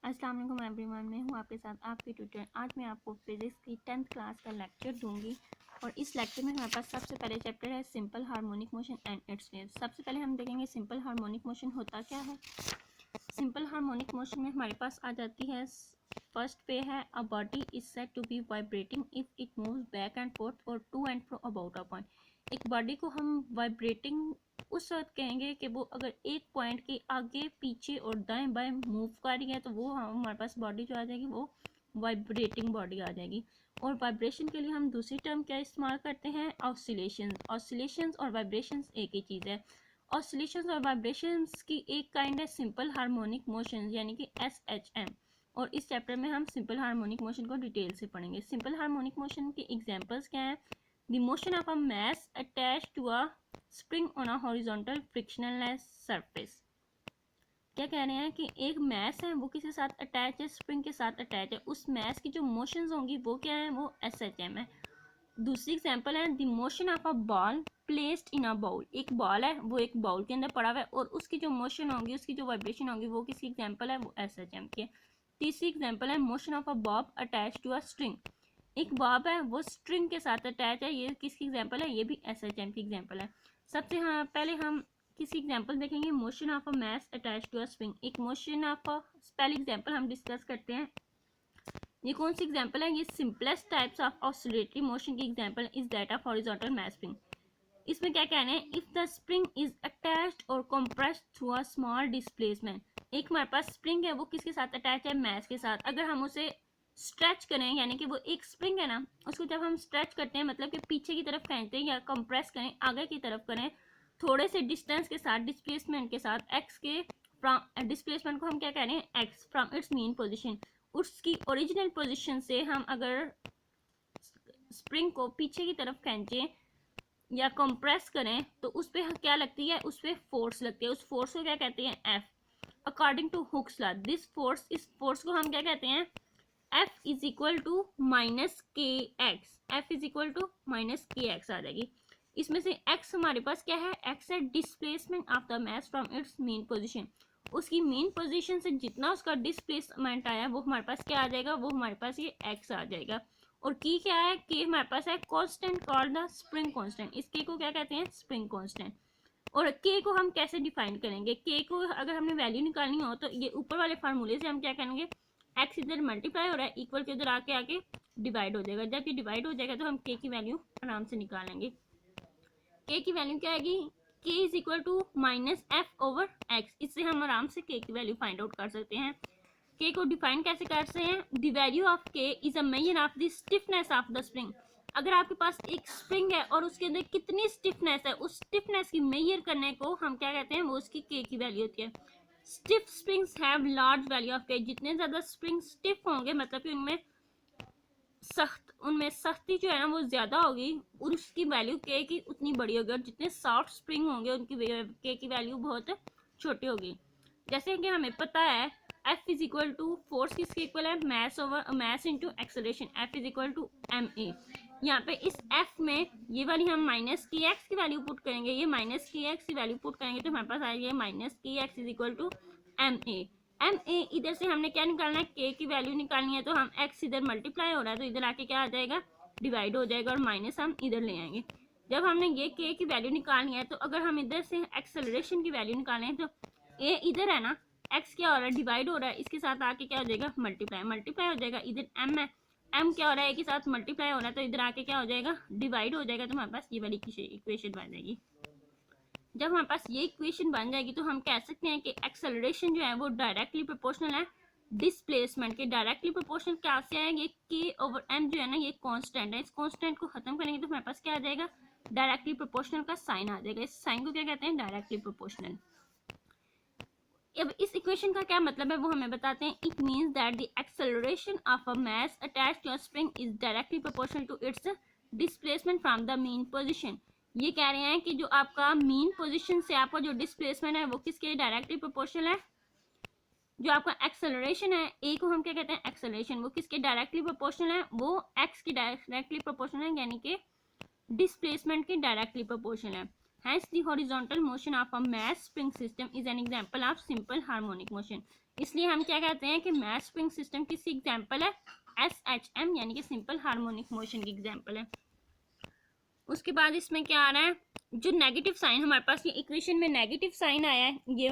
अस्सलाम वालेकुम एवरीवन, मैं हूं आपके साथ आपकी ट्यूटर। आज मैं आपको फिज़िक्स की 10th क्लास का लेक्चर दूंगी और इस लेक्चर में हमारे पास सबसे पहले चैप्टर है simple harmonic motion and it's waves. सबसे पहले हम देखेंगे सिंपल हार्मोनिक मोशन होता क्या है। सिंपल हार्मोनिक मोशन में हमारे पास आ जाती है, फर्स्ट पे है a body is said to be vibrating if it moves back and forth और to and fro about a point. एक बॉडी को हम वाइब्रेटिंग उस वक्त कहेंगे कि वो अगर एक पॉइंट के आगे पीछे और दाएं बाएं मूव कर रही है तो वो हमारे पास बॉडी जो आ जाएगी वो वाइब्रेटिंग बॉडी आ जाएगी। और वाइब्रेशन के लिए हम दूसरी टर्म क्या इस्तेमाल करते हैं, ऑसिलेशंस। ऑसिलेशंस और वाइब्रेशंस एक ही चीज़ है। ऑसिलेशंस और वाइब्रेशंस की एक काइंड है सिंपल हार्मोनिक मोशन यानी कि SHM। और इस चैप्टर में हम सिंपल हार्मोनिक मोशन को डिटेल से पढ़ेंगे। सिंपल हार्मोनिक मोशन की एग्जांपल्स क्या हैं, the motion of a mass attached to a spring on a horizontal frictionless surface. क्या कह रहे हैं कि एक मैस है वो किसी साथ अटैच है, स्प्रिंग के साथ अटैच है, उस मैस की जो मोशंस होंगी वो क्या है, वो SHM है। दूसरी एग्जांपल है the motion of a ball placed in a bowl. एक बॉल है वो एक बाउल के अंदर पड़ा हुआ है और उसकी जो मोशन होगी, उसकी जो वाइब्रेशन होगी वो किसी एग्जांपल है, वो SHM की है। तीसरी एग्जांपल है motion of a bob attach to a string. एक बॉब है वो स्ट्रिंग के साथ अटैच है, ये किसकी एग्जांपल है, ये भी SHM की एग्जांपल है। सबसे हाँ पहले हम किसी एग्जांपल देखेंगे, motion of a mass attach to a spring. एक मोशन ऑफ अ, पहली एग्जांपल हम डिस्कस करते हैं। ये कौन सी एग्जांपल है, ये simplest types of oscillatory motion की example is that of horizontal mass spring. इसमें क्या कहना है, if the spring is attached और compressed through a small displacement. एक हमारे पास स्प्रिंग है वो किसके साथ अटैच है, मास के साथ। अगर हम उसे स्ट्रेच करें यानी कि वो एक स्प्रिंग है ना, उसको जब हम स्ट्रेच करते हैं मतलब कि पीछे की तरफ खींचते हैं या कंप्रेस करें आगे की तरफ करें, थोड़े से डिस्टेंस के साथ, डिस्प्लेसमेंट के साथ, एक्स के फ्रॉम, डिस्प्लेसमेंट को हम क्या कह रहे हैं, x from its mean position. उसकी ओरिजिनल पोजिशन से हम अगर स्प्रिंग को पीछे की तरफ खींचें या कंप्रेस करें तो उस पर क्या लगती है, उस पर फोर्स लगती है। उस फोर्स को क्या कहते हैं, F। According to Hooke's law this force, इस फोर्स को हम क्या कहते हैं, F is equal to minus k x. F is equal to minus k x आ जाएगी। इसमें से x हमारे पास क्या है, x है displacement of the mass from its main position. उसकी मेन पोजीशन से जितना उसका डिस्प्लेसमेंट आया वो हमारे पास क्या आ जाएगा, वो हमारे पास ये x आ जाएगा। और की क्या है, के हमारे पास है constant called the spring constant. इस के को क्या कहते हैं, स्प्रिंग कांस्टेंट। और के को हम कैसे डिफाइन करेंगे, के को अगर हमने वैल्यू निकालनी हो तो ये ऊपर वाले फार्मूले से हम क्या करेंगे, एक्स इधर मल्टीप्लाई हो रहा है, इक्वल के इधर आके आके डिवाइड हो जाएगा। जब ये डिवाइड हो जाएगा तो हम के की वैल्यू आराम से निकालेंगे। के की वैल्यू क्या आएगी, K is equal to minus F over X. इससे हम आराम से के की वैल्यू फाइंड आउट कर सकते हैं। के को डिफाइन कैसे करते हैं, द वैल्यू ऑफ के is a measure of the stiffness of the spring. अगर आपके पास एक स्प्रिंग है और उसके अंदर कितनी स्टिफनेस है, उस स्टिफनेस की मेजर करने को हम क्या कहते हैं, वो उसकी के की वैल्यू होती है। Stiff springs have large value of के। जितने ज्यादा स्प्रिंग स्टिफ होंगे मतलब कि उनमें सख्ती जो है ना वो ज्यादा होगी और उसकी वैल्यू के की उतनी बड़ी होगी। और जितने सॉफ्ट स्प्रिंग होंगे उनकी के की वैल्यू बहुत छोटी होगी। जैसे कि हमें पता है F is equal to, force किसके इक्वल है, mass over mass into acceleration. F is equal to ma। यहाँ पे इस F में ये वाली हम माइनस की एक्स की वैल्यू पुट करेंगे, ये माइनस की एक्स की वैल्यू पुट करेंगे तो हमारे पास आएगी minus K X is equal to ma। इधर से हमने क्या निकालना है, के की वैल्यू निकालनी है तो हम x इधर मल्टीप्लाई हो रहा है तो इधर आके क्या आ जाएगा, डिवाइड हो जाएगा और माइनस हम इधर ले आएंगे। जब हमने ये के की वैल्यू निकालनी है तो अगर हम इधर से एक्सेलरेशन की वैल्यू निकालें है तो a इधर है ना, x क्या हो रहा है, डिवाइड हो रहा है, इसके साथ आके क्या हो जाएगा, मल्टीप्लाई। मल्टीप्लाई हो जाएगा, इधर m है, m क्या हो रहा है, के साथ मल्टीप्लाई हो रहा है तो इधर आके क्या हो जाएगा, डिवाइड हो जाएगा। तो हमारे पास ये वाली इक्वेशन बन जाएगी। जब हमारे पास ये इक्वेशन बन जाएगी तो हम कह सकते हैं कि एक्सेलरेशन जो है वो डायरेक्टली प्रोपोर्शनल है डिस्प्लेसमेंट के। डायरेक्टली प्रोपोर्शनल क्या से आएंगे, के ओवर एम जो है ना ये कांस्टेंट है, इस कांस्टेंट को खत्म करेंगे तो हमारे पास क्या आ जाएगा, डायरेक्टली प्रोपोर्शनल का साइन आ जाएगा। इस साइन को क्या कहते हैं, डायरेक्टली प्रोपोर्शनल। अब इस इक्वेशन का क्या मतलब है वो हमें बताते हैं। It means that the acceleration of a mass attached to a spring is directly proportional to its displacement from the mean position. ये कह रहे हैं कि जो आपका मीन पोजीशन से आपका जो डिस्प्लेसमेंट है वो किसके डायरेक्टली प्रोपोर्शनल है। जो आपका एक्सेलरेशन है, ए को हम क्या कहते हैं, एक्सेलरेशन, वो किसके डायरेक्टली प्रोपोर्शनल है, वो एक्स की डायरेक्टली प्रोपोर्शनल है यानी कि डिस्प्लेसमेंट की डायरेक्टली प्रोपोर्शनल है। Hence, the horizontal motion of a mass spring system is an example of simple harmonic motion. इसलिए हम क्या कहते हैं कि mass spring system किसी एग्जाम्पल है, SHM यानी कि सिंपल हार्मोनिक मोशन की एग्जाम्पल है। उसके बाद इसमें क्या आ रहा है, जो नेगेटिव साइन हमारे पास ये इक्वेशन में नेगेटिव साइन आया है, ये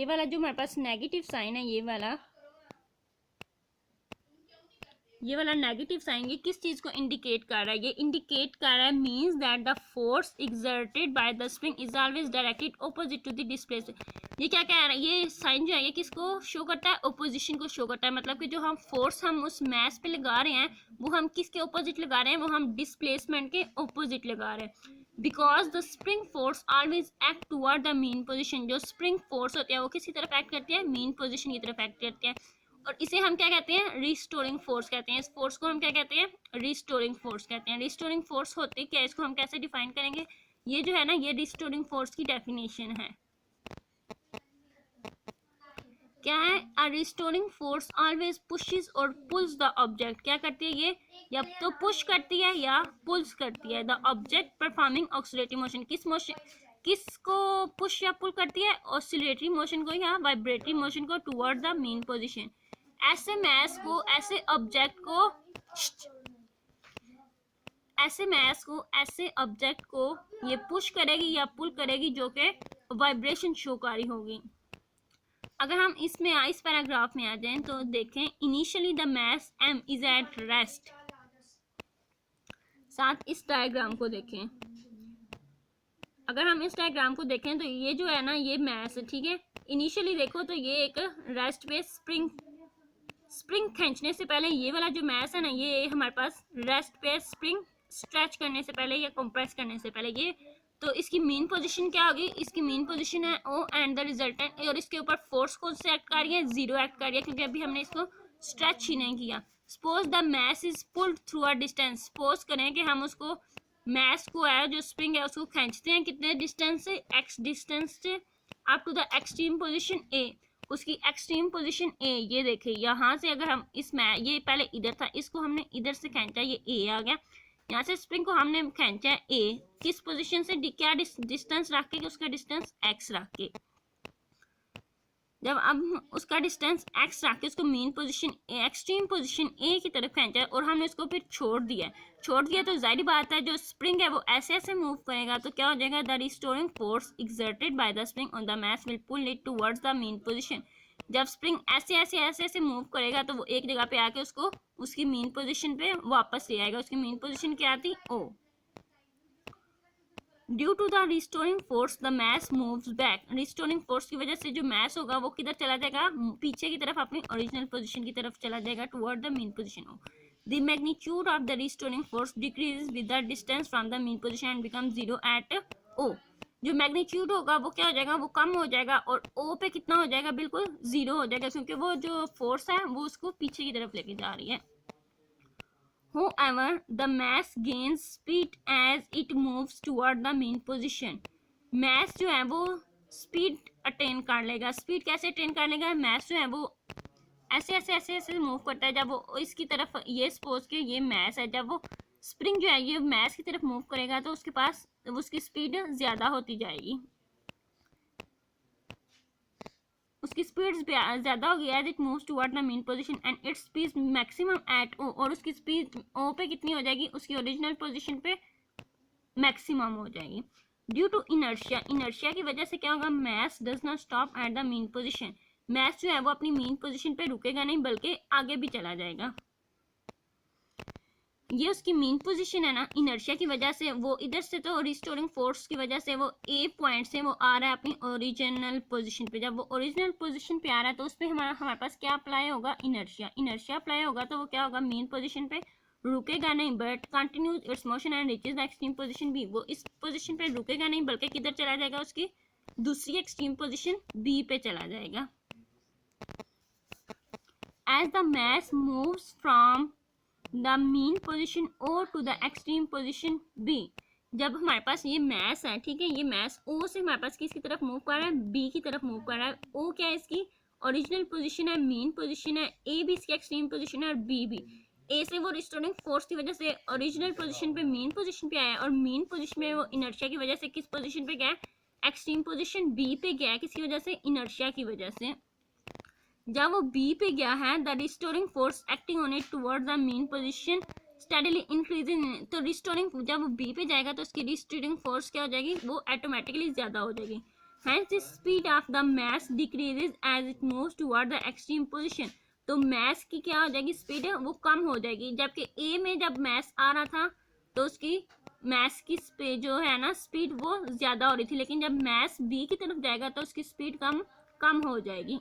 वाला जो हमारे पास नेगेटिव साइन है, ये वाला नेगेटिव साइन, ये किस चीज को इंडिकेट कर रहा है? ये इंडिकेट कर रहा है means that the force exerted by the spring is always directed opposite to the displacement. ये क्या कह रहा है, ये साइन जो है ये किसको शो करता है? ऑपोजिशन को शो करता है। मतलब कि जो हम फोर्स हम उस मैस पे लगा रहे हैं वो हम किसके ऑपोजिट लगा रहे हैं? वो हम डिस्प्लेसमेंट के ऑपोजिट लगा रहे हैं। Because the spring force always act toward the mean position. जो स्प्रिंग फोर्स होती है वो किसी तरफ एक्ट करती है? मीन पोजिशन की तरफ एक्ट करती है। और इसे हम क्या कहते हैं? रिस्टोरिंग फोर्स कहते हैं। इस फोर्स को हम क्या कहते हैं? रिस्टोरिंग फोर्स कहते हैं। रिस्टोरिंग फोर्स होती क्या है, इसको हम कैसे डिफाइन करेंगे? ये जो है ना, ये रिस्टोरिंग फोर्स की डेफिनेशन है। क्या है? अ रिस्टोरिंग फोर्स ऑलवेज पुशेस और पुल्स द ऑब्जेक्ट। क्या करती है ये? या तो पुश करती है या पुल्स करती है। The object performing oscillatory motion. किसको पुश या पुल करती है? ऑसिलेटरी मोशन को या वाइब्रेटरी मोशन को टुवर्ड द मीन पोजीशन। ऐसे मैस को, ऐसे ऑब्जेक्ट को ये पुश करेगी या पुल करेगी जो कि वाइब्रेशन शो कर रही होगी। अगर हम इसमें इस पैराग्राफ में आ जाएं तो देखें, initially the mass m is at rest. साथ इस डायग्राम को देखें। अगर हम इस डायग्राम को देखें तो ये जो है ना, ये मैस है, ठीक है। इनिशियली देखो तो ये एक रेस्ट पे स्प्रिंग खींचने से पहले ये वाला जो मैस है ना, ये हमारे पास रेस्ट पे स्प्रिंग स्ट्रेच करने से पहले या कंप्रेस करने से पहले ये, तो इसकी मेन पोजीशन क्या होगी? इसकी मेन पोजीशन है O एंड द रिजल्टेंट। और इसके ऊपर फोर्स कौन से एक्ट कर रही है? जीरो एक्ट कर रही है, क्योंकि अभी हमने इसको स्ट्रेच ही नहीं किया। Suppose the mass is pulled through a distance. Suppose करें कि हम उसको मैस को है जो स्प्रिंग है उसको खींचते हैं कितने डिस्टेंस से? x डिस्टेंस से up to the extreme position A। उसकी एक्सट्रीम पोजीशन A ये देखें, यहाँ से अगर हम ये पहले इधर था, इसको हमने इधर से खींचा, ये A आ गया। यहाँ से स्प्रिंग को हमने खींचा है A, किस पोजीशन से? क्या डिस्टेंस रख के? उसका डिस्टेंस x रख के। जब अब उसका डिस्टेंस x रख के उसको main position extreme position A की तरफ खींचा है और हमने उसको फिर छोड़ दिया तो जाहिर बात है जो स्प्रिंग है वो ऐसे ऐसे मूव करेगा तो क्या हो जाएगा? The restoring force exerted by the spring on the mass will pull it towards the mean position. जब स्प्रिंग ऐसे मूव करेगा तो वो एक जगह पे आके उसको उसकी मेन पोजीशन पे वापस ले आएगा। उसकी मेन पोजीशन क्या थी? O। Due to the restoring force the mass moves back. Restoring force की वजह से जो मैस होगा वो किधर चला जाएगा? पीछे की तरफ, अपनी ओरिजिनल पोजीशन की तरफ चला जाएगा, toward the mean position. The magnitude of the restoring force decreases with the distance from the mean position and become zero at O। जो मैग्नीट्यूड होगा वो क्या हो जाएगा? वो कम हो जाएगा और O पे कितना हो जाएगा? बिल्कुल जीरो हो जाएगा, क्योंकि वो जो फोर्स है वो उसको पीछे की तरफ लेके जा रही है। However, the mass gains speed as it moves toward the main position. Mass जो है वो speed attain कर लेगा। speed कैसे attain कर लेगा? mass जो है वो ऐसे मूव करता है। जब वो इसकी तरफ, ये सपोज के ये मैस है, जब वो स्प्रिंग जो है ये मैस की तरफ मूव करेगा तो उसके पास उसकी स्पीड ज़्यादा होती जाएगी, उसकी स्पीड ज़्यादा होगी as it moves toward the mean position and its speed maximum at O। और उसकी स्पीड O पे कितनी हो जाएगी? उसकी ओरिजिनल पोजीशन पे मैक्सिमम हो जाएगी। ड्यू टू इनर्शिया की वजह से क्या होगा? Mass does not stop at the mean position. Mass जो है वो अपनी मेन पोजीशन पे रुकेगा नहीं, बल्कि आगे भी चला जाएगा। ये उसकी मेन पोजीशन है ना, इनर्शिया की वजह से वो इधर से, तो रिस्टोरिंग फोर्स की वजह से वो A पॉइंट से वो आ रहा है अपनी ओरिजिनल पोजीशन पे। जब वो ओरिजिनल पोजीशन पे आ रहा है तो उस पर हमारे पास क्या अप्लाई होगा? इनर्शिया अप्लाई होगा। तो वो क्या होगा? मेन पोजीशन पे रुकेगा नहीं, but continues it's motion and reaches the extreme position B। वो इस पोजीशन पे रुकेगा नहीं, बल्कि किधर चला जाएगा? उसकी दूसरी एक्सट्रीम पोजीशन B पे चला जाएगा। As the mass moves from the mean position O to the extreme position B। जब हमारे पास ये मैस है, ठीक है, ये मैस O से हमारे पास किसकी तरफ मूव कर रहा है? B की तरफ मूव कर रहा है। O क्या है? इसकी ओरिजिनल पोजीशन है, मेन पोजीशन है, A भी इसकी एक्सट्रीम पोजीशन है और B भी। ए से वो रिस्टोरिंग फोर्स की वजह से ओरिजिनल पोजीशन पे मेन पोजीशन पे आया और मेन पोजीशन में वो इनर्शिया की वजह से किस पोजीशन पे गया है, एक्सट्रीम पोजीशन बी पे गया है, किसकी वजह से, इनर्शिया की वजह से। जब वो बी पे गया है, the restoring force acting on it toward the mean position steadily increasing, तो रिस्टोरिंग जब वो बी पे जाएगा तो उसकी रिस्टोरिंग फोर्स क्या हो जाएगी, वो ऑटोमेटिकली ज्यादा हो जाएगी। Hence the speed of the mass decreases as it moves toward the extreme position, तो mass की क्या हो जाएगी, स्पीड है वो कम हो जाएगी। जबकि A में जब mass आ रहा था तो उसकी mass की स्पीड जो है ना, स्पीड वो ज्यादा हो रही थी, लेकिन जब mass B की तरफ जाएगा तो उसकी स्पीड कम हो जाएगी।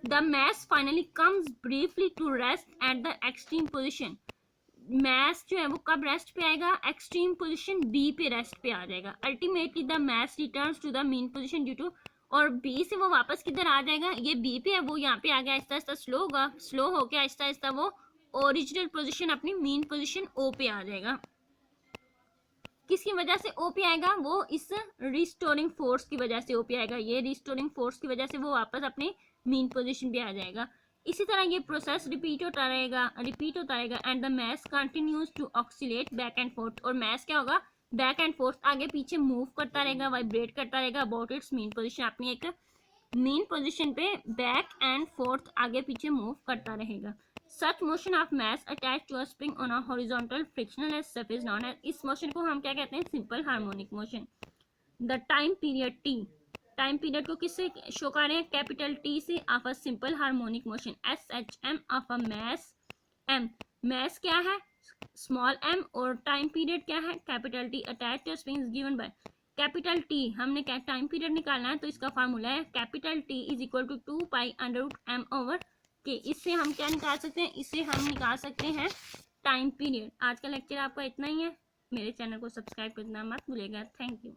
The mass finally comes briefly to rest at the extreme position, mass जो है वो कब रेस्ट पे आएगा, एक्सट्रीम पोजीशन बी पे रेस्ट पे आ जाएगा। Ultimately the mass returns to the mean position due to, और बी से वो वापस किधर आ जाएगा, ये बी पे है वो यहाँ पे आ गया, आहिस्ता आहिस्ता स्लो होगा, स्लो होके आहिस्ता आहिस्ता वो ओरिजिनल पोजीशन अपनी मेन पोजीशन ओ पे आ जाएगा। किसकी वजह से ओ पे आएगा, वो इस रिस्टोरिंग फोर्स की वजह से ओ पे आएगा, ये रिस्टोरिंग फोर्स की वजह से वो वापस अपने मेन पोजीशन पे आ जाएगा। इसी तरह ये प्रोसेस रिपीट होता रहेगा and the mass continues to oscillate back and forth, और मैस क्या होगा, बैक एंड फोर्थ आगे पीछे मूव करता रहेगा, वाइब्रेट करता रहेगा अबाउट इट्स मेन पोजीशन, अपनी एक मेन पोजीशन पे बैक एंड फोर्थ आगे पीछे मूव करता रहेगा। Such motion of mass attach to a spring on a horizontal frictionless surface known as, इस मोशन को हम क्या कहते हैं, simple harmonic motion. The time period T, time period को किससे शो कर रहे हैं, कैपिटल टी से, of a simple harmonic motion S H M of a mass m, mass क्या है स्मॉल एम और टाइम पीरियड क्या है capital T, attach to spring given by capital T. हमने क्या टाइम पीरियड निकालना है तो इसका फार्मूला है capital T is equal to 2 pi under root M over K. इससे हम क्या निकाल सकते हैं, इससे हम निकाल सकते हैं टाइम पीरियड। आज का लेक्चर आपका इतना ही है, मेरे चैनल को सब्सक्राइब करना मत भूलिएगा। Thank you.